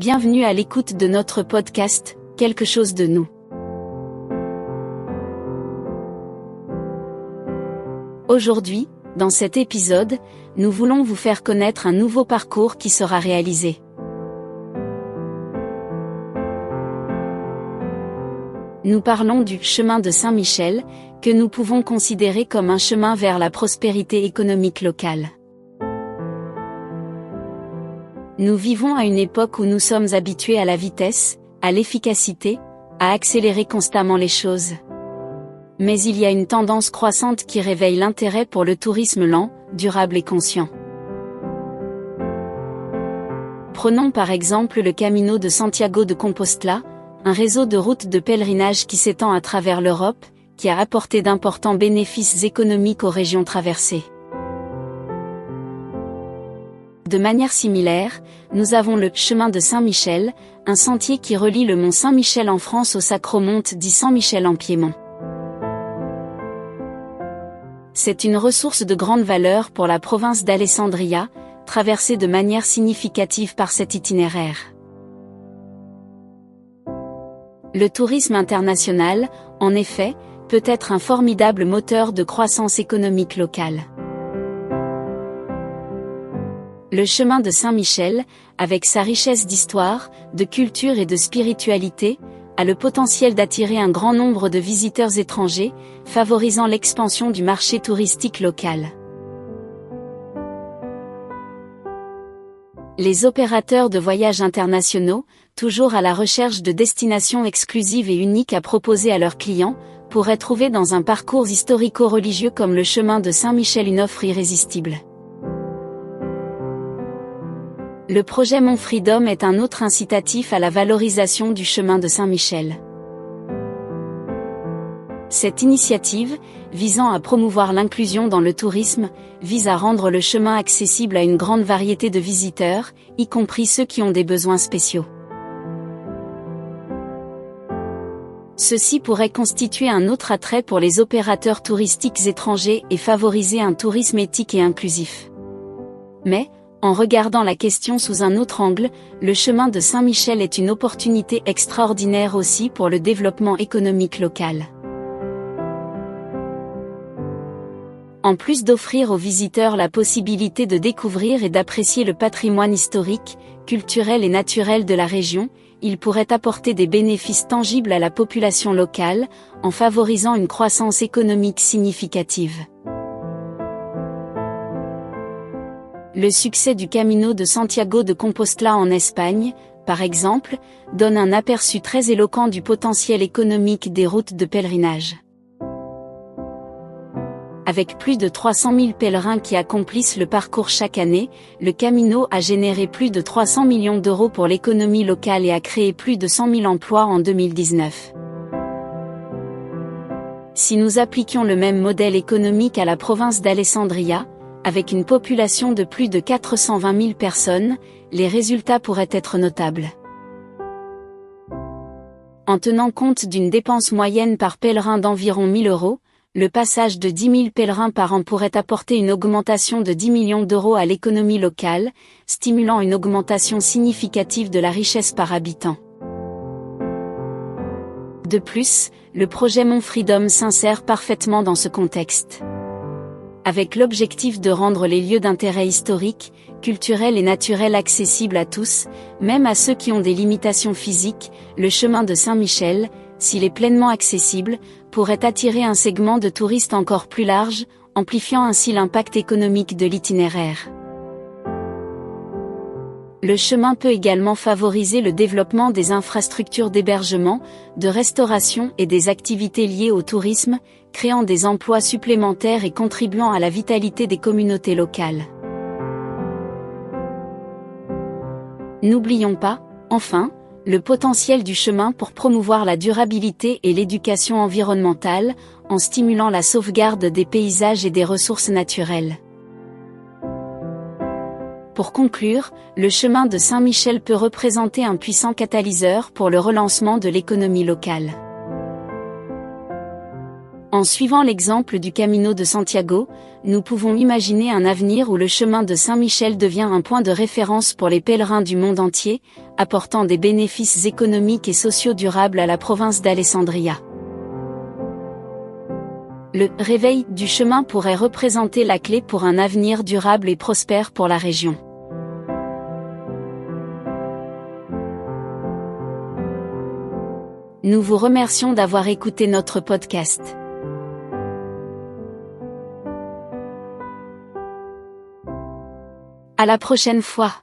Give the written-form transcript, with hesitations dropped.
Bienvenue à l'écoute de notre podcast, Quelque chose de nous. Aujourd'hui, dans cet épisode, nous voulons vous faire connaître un nouveau parcours qui sera réalisé. Nous parlons du chemin de Saint-Michel, que nous pouvons considérer comme un chemin vers la prospérité économique locale. Nous vivons à une époque où nous sommes habitués à la vitesse, à l'efficacité, à accélérer constamment les choses. Mais il y a une tendance croissante qui réveille l'intérêt pour le tourisme lent, durable et conscient. Prenons par exemple le Camino de Santiago de Compostela, un réseau de routes de pèlerinage qui s'étend à travers l'Europe, qui a apporté d'importants bénéfices économiques aux régions traversées. De manière similaire, nous avons le chemin de Saint-Michel, un sentier qui relie le mont Saint-Michel en France au Sacro-Monte dit Saint-Michel en Piémont. C'est une ressource de grande valeur pour la province d'Alessandria, traversée de manière significative par cet itinéraire. Le tourisme international, en effet, peut être un formidable moteur de croissance économique locale. Le chemin de Saint-Michel, avec sa richesse d'histoire, de culture et de spiritualité, a le potentiel d'attirer un grand nombre de visiteurs étrangers, favorisant l'expansion du marché touristique local. Les opérateurs de voyages internationaux, toujours à la recherche de destinations exclusives et uniques à proposer à leurs clients, pourraient trouver dans un parcours historico-religieux comme le chemin de Saint-Michel une offre irrésistible. Le projet Mont Freedom est un autre incitatif à la valorisation du chemin de Saint-Michel. Cette initiative, visant à promouvoir l'inclusion dans le tourisme, vise à rendre le chemin accessible à une grande variété de visiteurs, y compris ceux qui ont des besoins spéciaux. Ceci pourrait constituer un autre attrait pour les opérateurs touristiques étrangers et favoriser un tourisme éthique et inclusif. Mais, en regardant la question sous un autre angle, le chemin de Saint-Michel est une opportunité extraordinaire aussi pour le développement économique local. En plus d'offrir aux visiteurs la possibilité de découvrir et d'apprécier le patrimoine historique, culturel et naturel de la région, il pourrait apporter des bénéfices tangibles à la population locale, en favorisant une croissance économique significative. Le succès du Camino de Santiago de Compostela en Espagne, par exemple, donne un aperçu très éloquent du potentiel économique des routes de pèlerinage. Avec plus de 300 000 pèlerins qui accomplissent le parcours chaque année, le Camino a généré plus de 300 millions d'euros pour l'économie locale et a créé plus de 100 000 emplois en 2019. Si nous appliquions le même modèle économique à la province d'Alessandria, avec une population de plus de 420 000 personnes, les résultats pourraient être notables. En tenant compte d'une dépense moyenne par pèlerin d'environ 1 000 euros, le passage de 10 000 pèlerins par an pourrait apporter une augmentation de 10 millions d'euros à l'économie locale, stimulant une augmentation significative de la richesse par habitant. De plus, le projet Mont Freedom s'insère parfaitement dans ce contexte. Avec l'objectif de rendre les lieux d'intérêt historique, culturel et naturel accessibles à tous, même à ceux qui ont des limitations physiques, le chemin de Saint-Michel, s'il est pleinement accessible, pourrait attirer un segment de touristes encore plus large, amplifiant ainsi l'impact économique de l'itinéraire. Le chemin peut également favoriser le développement des infrastructures d'hébergement, de restauration et des activités liées au tourisme, créant des emplois supplémentaires et contribuant à la vitalité des communautés locales. N'oublions pas, enfin, le potentiel du chemin pour promouvoir la durabilité et l'éducation environnementale, en stimulant la sauvegarde des paysages et des ressources naturelles. Pour conclure, le chemin de Saint-Michel peut représenter un puissant catalyseur pour le relancement de l'économie locale. En suivant l'exemple du Camino de Santiago, nous pouvons imaginer un avenir où le chemin de Saint-Michel devient un point de référence pour les pèlerins du monde entier, apportant des bénéfices économiques et sociaux durables à la province d'Alessandria. Le réveil du chemin pourrait représenter la clé pour un avenir durable et prospère pour la région. Nous vous remercions d'avoir écouté notre podcast. À la prochaine fois.